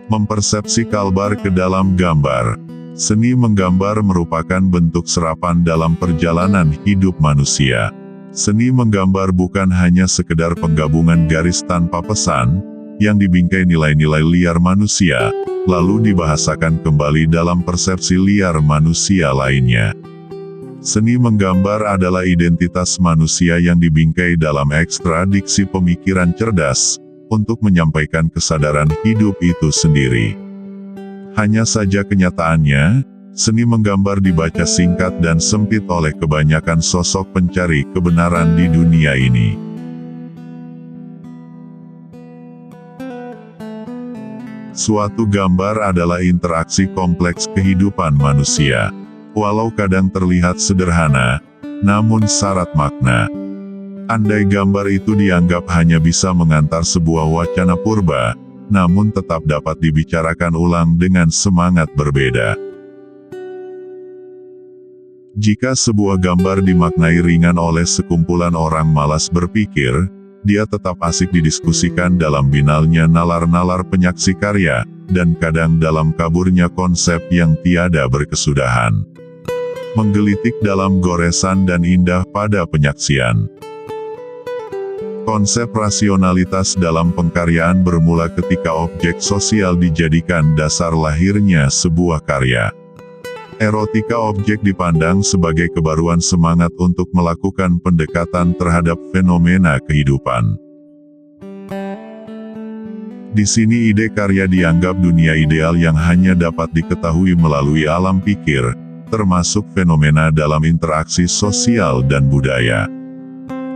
Mempersepsi Kalbar ke dalam gambar. Seni menggambar merupakan bentuk serapan dalam perjalanan hidup manusia. Seni menggambar bukan hanya sekedar penggabungan garis tanpa pesan, yang dibingkai nilai-nilai liar manusia, lalu dibahasakan kembali dalam persepsi liar manusia lainnya. Seni menggambar adalah identitas manusia yang dibingkai dalam ekstradiksi pemikiran cerdas, untuk menyampaikan kesadaran hidup itu sendiri. Hanya saja kenyataannya, seni menggambar dibaca singkat dan sempit oleh kebanyakan sosok pencari kebenaran di dunia ini. Suatu gambar adalah interaksi kompleks kehidupan manusia. Walau kadang terlihat sederhana, namun syarat makna. Andai gambar itu dianggap hanya bisa mengantar sebuah wacana purba, namun tetap dapat dibicarakan ulang dengan semangat berbeda. Jika sebuah gambar dimaknai ringan oleh sekumpulan orang malas berpikir, dia tetap asik didiskusikan dalam binalnya nalar-nalar penyaksi karya, dan kadang dalam kaburnya konsep yang tiada berkesudahan. Menggelitik dalam goresan dan indah pada penyaksian. Konsep rasionalitas dalam pengkaryaan bermula ketika objek sosial dijadikan dasar lahirnya sebuah karya. Erotika objek dipandang sebagai kebaruan semangat untuk melakukan pendekatan terhadap fenomena kehidupan. Di sini ide karya dianggap dunia ideal yang hanya dapat diketahui melalui alam pikir, termasuk fenomena dalam interaksi sosial dan budaya.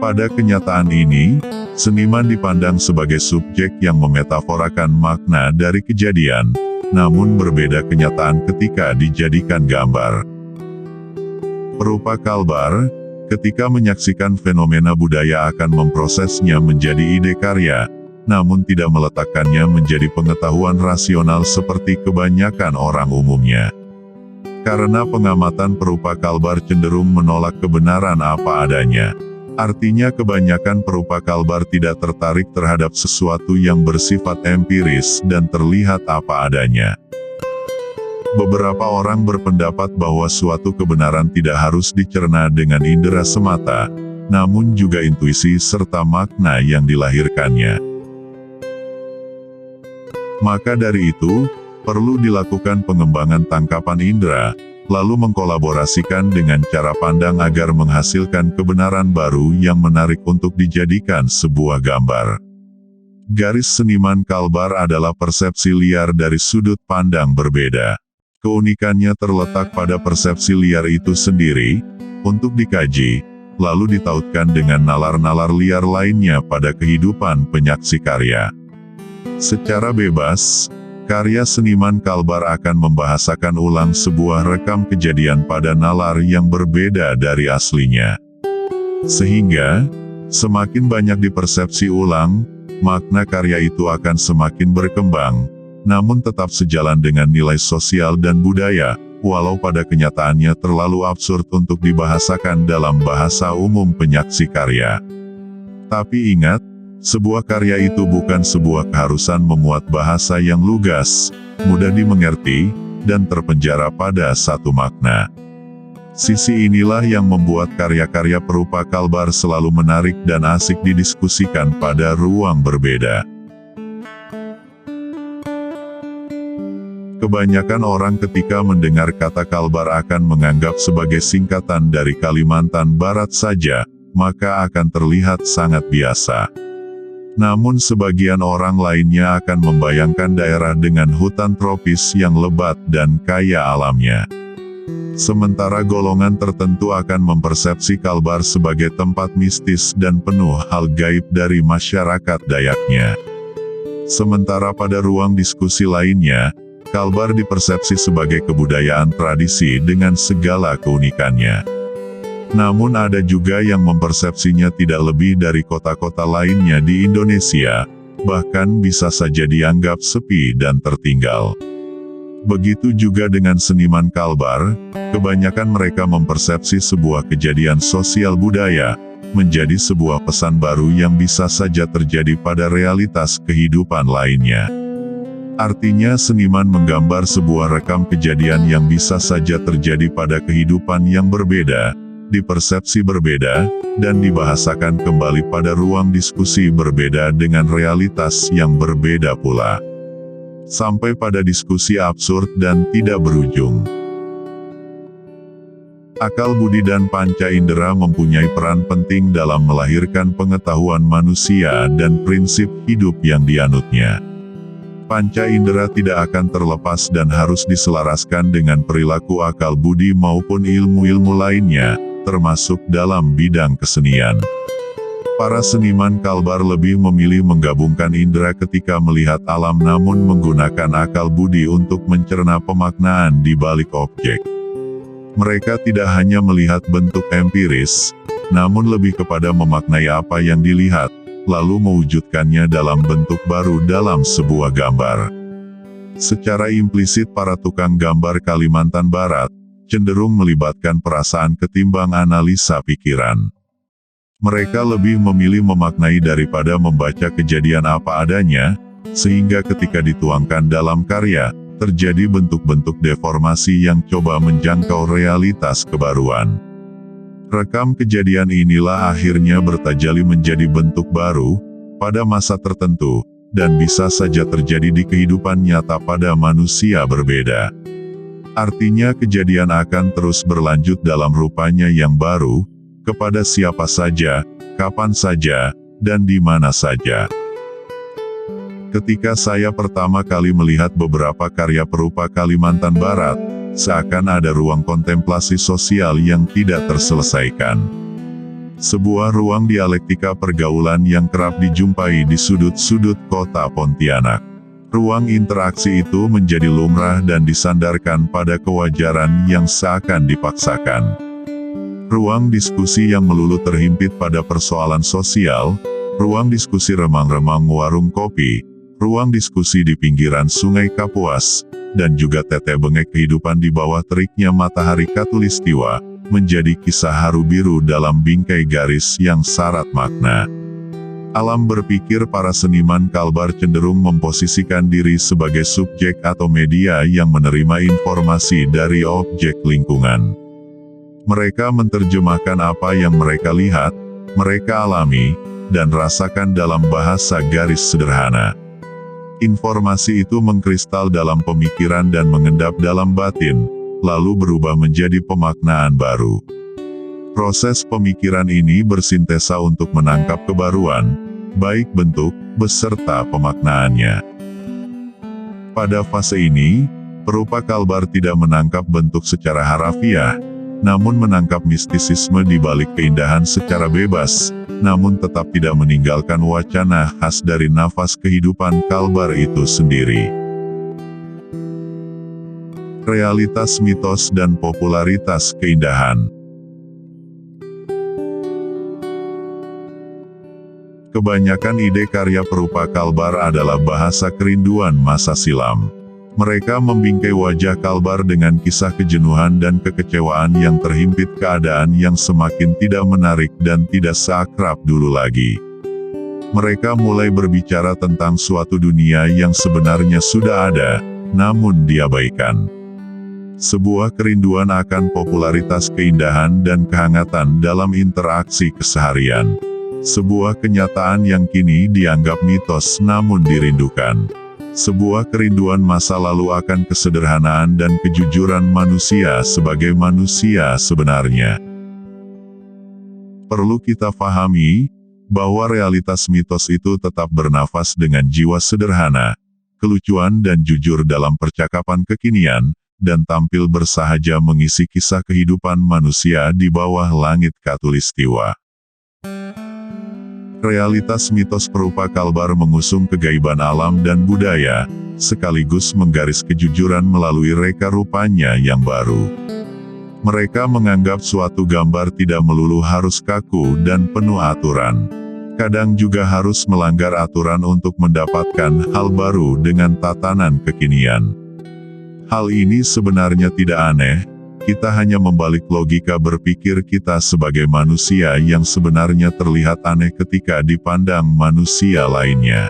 Pada kenyataan ini, seniman dipandang sebagai subjek yang memetaforakan makna dari kejadian, namun berbeda kenyataan ketika dijadikan gambar. Perupa Kalbar, ketika menyaksikan fenomena budaya akan memprosesnya menjadi ide karya, namun tidak meletakkannya menjadi pengetahuan rasional seperti kebanyakan orang umumnya. Karena pengamatan perupa Kalbar cenderung menolak kebenaran apa adanya. Artinya kebanyakan perupa Kalbar tidak tertarik terhadap sesuatu yang bersifat empiris dan terlihat apa adanya. Beberapa orang berpendapat bahwa suatu kebenaran tidak harus dicerna dengan indera semata, namun juga intuisi serta makna yang dilahirkannya. Maka dari itu, perlu dilakukan pengembangan tangkapan indera, lalu mengkolaborasikan dengan cara pandang agar menghasilkan kebenaran baru yang menarik untuk dijadikan sebuah gambar. Garis seniman Kalbar adalah persepsi liar dari sudut pandang berbeda. Keunikannya terletak pada persepsi liar itu sendiri, untuk dikaji, lalu ditautkan dengan nalar-nalar liar lainnya pada kehidupan penyaksi karya. Secara bebas, karya seniman Kalbar akan membahasakan ulang sebuah rekam kejadian pada nalar yang berbeda dari aslinya. Sehingga, semakin banyak dipersepsi ulang, makna karya itu akan semakin berkembang, namun tetap sejalan dengan nilai sosial dan budaya, walau pada kenyataannya terlalu absurd untuk dibahasakan dalam bahasa umum penyaksi karya. Tapi ingat, sebuah karya itu bukan sebuah keharusan memuat bahasa yang lugas, mudah dimengerti, dan terpenjara pada satu makna. Sisi inilah yang membuat karya-karya perupa Kalbar selalu menarik dan asik didiskusikan pada ruang berbeda. Kebanyakan orang ketika mendengar kata Kalbar akan menganggap sebagai singkatan dari Kalimantan Barat saja, maka akan terlihat sangat biasa. Namun sebagian orang lainnya akan membayangkan daerah dengan hutan tropis yang lebat dan kaya alamnya. Sementara golongan tertentu akan mempersepsi Kalbar sebagai tempat mistis dan penuh hal gaib dari masyarakat Dayaknya. Sementara pada ruang diskusi lainnya, Kalbar dipersepsi sebagai kebudayaan tradisi dengan segala keunikannya. Namun ada juga yang mempersepsinya tidak lebih dari kota-kota lainnya di Indonesia, bahkan bisa saja dianggap sepi dan tertinggal. Begitu juga dengan seniman Kalbar, kebanyakan mereka mempersepsi sebuah kejadian sosial budaya, menjadi sebuah pesan baru yang bisa saja terjadi pada realitas kehidupan lainnya. Artinya seniman menggambar sebuah rekam kejadian yang bisa saja terjadi pada kehidupan yang berbeda, di persepsi berbeda, dan dibahasakan kembali pada ruang diskusi berbeda dengan realitas yang berbeda pula. Sampai pada diskusi absurd dan tidak berujung. Akal budi dan panca indera mempunyai peran penting dalam melahirkan pengetahuan manusia dan prinsip hidup yang dianutnya. Panca indera tidak akan terlepas dan harus diselaraskan dengan perilaku akal budi maupun ilmu-ilmu lainnya, termasuk dalam bidang kesenian. Para seniman kalbar lebih memilih menggabungkan indera ketika melihat alam namun menggunakan akal budi untuk mencerna pemaknaan di balik objek. Mereka tidak hanya melihat bentuk empiris, namun lebih kepada memaknai apa yang dilihat, lalu mewujudkannya dalam bentuk baru dalam sebuah gambar. Secara implisit para tukang gambar Kalimantan Barat, cenderung melibatkan perasaan ketimbang analisa pikiran. Mereka lebih memilih memaknai daripada membaca kejadian apa adanya, sehingga ketika dituangkan dalam karya, terjadi bentuk-bentuk deformasi yang coba menjangkau realitas kebaruan. Rekam kejadian inilah akhirnya bertajali menjadi bentuk baru, pada masa tertentu, dan bisa saja terjadi di kehidupan nyata pada manusia berbeda. Artinya kejadian akan terus berlanjut dalam rupanya yang baru, kepada siapa saja, kapan saja, dan di mana saja. Ketika saya pertama kali melihat beberapa karya perupa Kalimantan Barat, seakan ada ruang kontemplasi sosial yang tidak terselesaikan. Sebuah ruang dialektika pergaulan yang kerap dijumpai di sudut-sudut kota Pontianak. Ruang interaksi itu menjadi lumrah dan disandarkan pada kewajaran yang seakan dipaksakan. Ruang diskusi yang melulu terhimpit pada persoalan sosial, ruang diskusi remang-remang warung kopi, ruang diskusi di pinggiran Sungai Kapuas, dan juga tetek bengek kehidupan di bawah teriknya matahari Katulistiwa, menjadi kisah haru biru dalam bingkai garis yang syarat makna. Alam berpikir para seniman kalbar cenderung memposisikan diri sebagai subjek atau media yang menerima informasi dari objek lingkungan. Mereka menerjemahkan apa yang mereka lihat, mereka alami, dan rasakan dalam bahasa garis sederhana. Informasi itu mengkristal dalam pemikiran dan mengendap dalam batin, lalu berubah menjadi pemaknaan baru. Proses pemikiran ini bersintesa untuk menangkap kebaruan, baik bentuk, beserta pemaknaannya. Pada fase ini, perupa kalbar tidak menangkap bentuk secara harafiah, namun menangkap mistisisme di balik keindahan secara bebas, namun tetap tidak meninggalkan wacana khas dari nafas kehidupan kalbar itu sendiri. Realitas mitos dan popularitas keindahan. Kebanyakan ide karya perupa kalbar adalah bahasa kerinduan masa silam. Mereka membingkai wajah kalbar dengan kisah kejenuhan dan kekecewaan yang terhimpit keadaan yang semakin tidak menarik dan tidak seakrab dulu lagi. Mereka mulai berbicara tentang suatu dunia yang sebenarnya sudah ada, namun diabaikan. Sebuah kerinduan akan popularitas keindahan dan kehangatan dalam interaksi keseharian. Sebuah kenyataan yang kini dianggap mitos namun dirindukan. Sebuah kerinduan masa lalu akan kesederhanaan dan kejujuran manusia sebagai manusia sebenarnya. Perlu kita pahami, bahwa realitas mitos itu tetap bernafas dengan jiwa sederhana, kelucuan dan jujur dalam percakapan kekinian, dan tampil bersahaja mengisi kisah kehidupan manusia di bawah langit Katulistiwa. Realitas mitos perupa kalbar mengusung kegaiban alam dan budaya, sekaligus menggaris kejujuran melalui reka rupanya yang baru. Mereka menganggap suatu gambar tidak melulu harus kaku dan penuh aturan. Kadang juga harus melanggar aturan untuk mendapatkan hal baru dengan tatanan kekinian. Hal ini sebenarnya tidak aneh. Kita hanya membalik logika berpikir kita sebagai manusia yang sebenarnya terlihat aneh ketika dipandang manusia lainnya.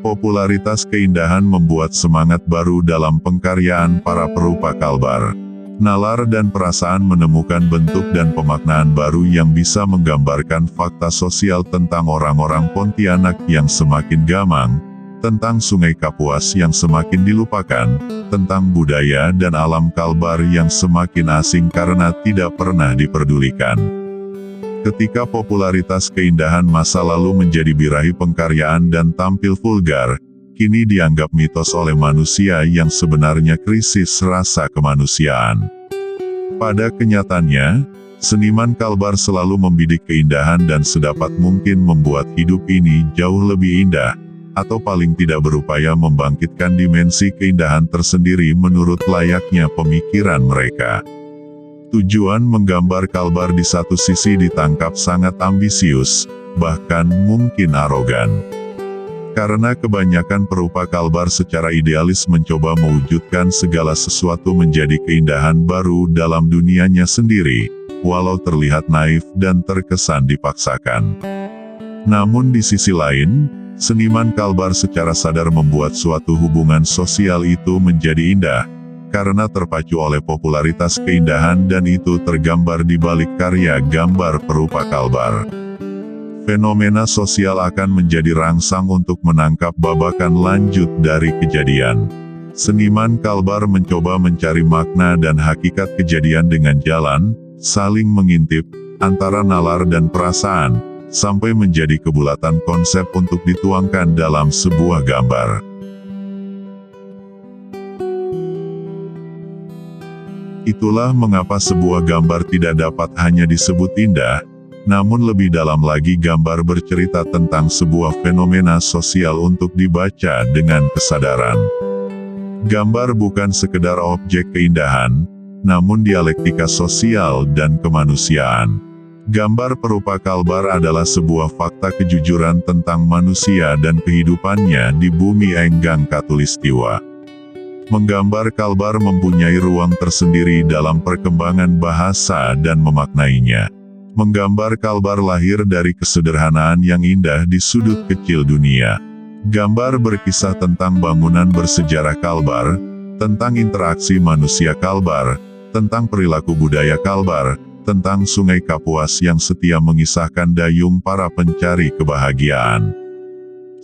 Popularitas keindahan membuat semangat baru dalam pengkaryaan para perupa Kalbar. Nalar dan perasaan menemukan bentuk dan pemaknaan baru yang bisa menggambarkan fakta sosial tentang orang-orang Pontianak yang semakin gamang, tentang Sungai Kapuas yang semakin dilupakan, tentang budaya dan alam Kalbar yang semakin asing karena tidak pernah diperdulikan. Ketika popularitas keindahan masa lalu menjadi birahi pengkaryaan dan tampil vulgar, kini dianggap mitos oleh manusia yang sebenarnya krisis rasa kemanusiaan. Pada kenyataannya, seniman Kalbar selalu membidik keindahan dan sedapat mungkin membuat hidup ini jauh lebih indah, atau paling tidak berupaya membangkitkan dimensi keindahan tersendiri menurut layaknya pemikiran mereka. Tujuan menggambar Kalbar di satu sisi ditangkap sangat ambisius, bahkan mungkin arogan. Karena kebanyakan perupa Kalbar secara idealis mencoba mewujudkan segala sesuatu menjadi keindahan baru dalam dunianya sendiri, walau terlihat naif dan terkesan dipaksakan. Namun di sisi lain, seniman Kalbar secara sadar membuat suatu hubungan sosial itu menjadi indah, karena terpacu oleh popularitas keindahan dan itu tergambar di balik karya gambar perupa Kalbar. Fenomena sosial akan menjadi rangsang untuk menangkap babakan lanjut dari kejadian. Seniman Kalbar mencoba mencari makna dan hakikat kejadian dengan jalan, saling mengintip, antara nalar dan perasaan, sampai menjadi kebulatan konsep untuk dituangkan dalam sebuah gambar. Itulah mengapa sebuah gambar tidak dapat hanya disebut indah, namun lebih dalam lagi gambar bercerita tentang sebuah fenomena sosial untuk dibaca dengan kesadaran. Gambar bukan sekedar objek keindahan, namun dialektika sosial dan kemanusiaan. Gambar perupa Kalbar adalah sebuah fakta kejujuran tentang manusia dan kehidupannya di bumi enggang Katulistiwa. Menggambar Kalbar mempunyai ruang tersendiri dalam perkembangan bahasa dan memaknainya. Menggambar Kalbar lahir dari kesederhanaan yang indah di sudut kecil dunia. Gambar berkisah tentang bangunan bersejarah Kalbar, tentang interaksi manusia Kalbar, tentang perilaku budaya Kalbar, tentang Sungai Kapuas yang setia mengisahkan dayung para pencari kebahagiaan.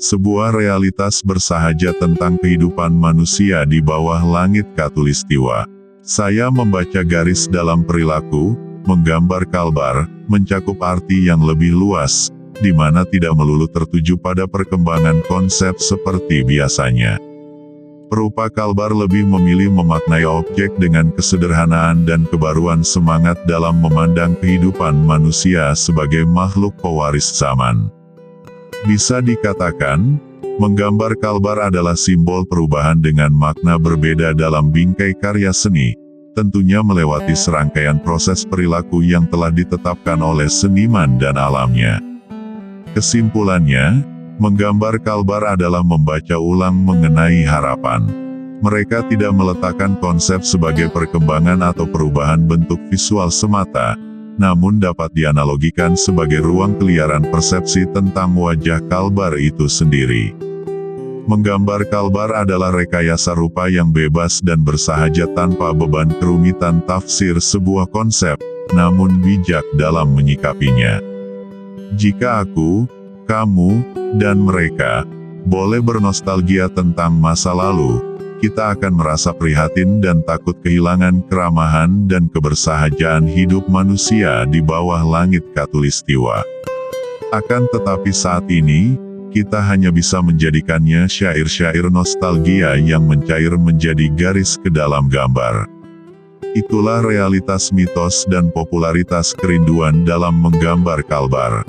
Sebuah realitas bersahaja tentang kehidupan manusia di bawah langit Katulistiwa. Saya membaca garis dalam perilaku, menggambar Kalbar, mencakup arti yang lebih luas, di mana tidak melulu tertuju pada perkembangan konsep seperti biasanya. Perupa Kalbar lebih memilih memaknai objek dengan kesederhanaan dan kebaruan semangat dalam memandang kehidupan manusia sebagai makhluk pewaris zaman. Bisa dikatakan, menggambar Kalbar adalah simbol perubahan dengan makna berbeda dalam bingkai karya seni, tentunya melewati serangkaian proses perilaku yang telah ditetapkan oleh seniman dan alamnya. Kesimpulannya, menggambar Kalbar adalah membaca ulang mengenai harapan. Mereka tidak meletakkan konsep sebagai perkembangan atau perubahan bentuk visual semata, namun dapat dianalogikan sebagai ruang keliaran persepsi tentang wajah Kalbar itu sendiri. Menggambar Kalbar adalah rekayasa rupa yang bebas dan bersahaja tanpa beban kerumitan tafsir sebuah konsep, namun bijak dalam menyikapinya. Jika aku, kamu, dan mereka boleh bernostalgia tentang masa lalu, kita akan merasa prihatin dan takut kehilangan keramahan dan kebersahajaan hidup manusia di bawah langit Katulistiwa. Akan tetapi saat ini, kita hanya bisa menjadikannya syair-syair nostalgia yang mencair menjadi garis ke dalam gambar. Itulah realitas mitos dan popularitas kerinduan dalam menggambar Kalbar.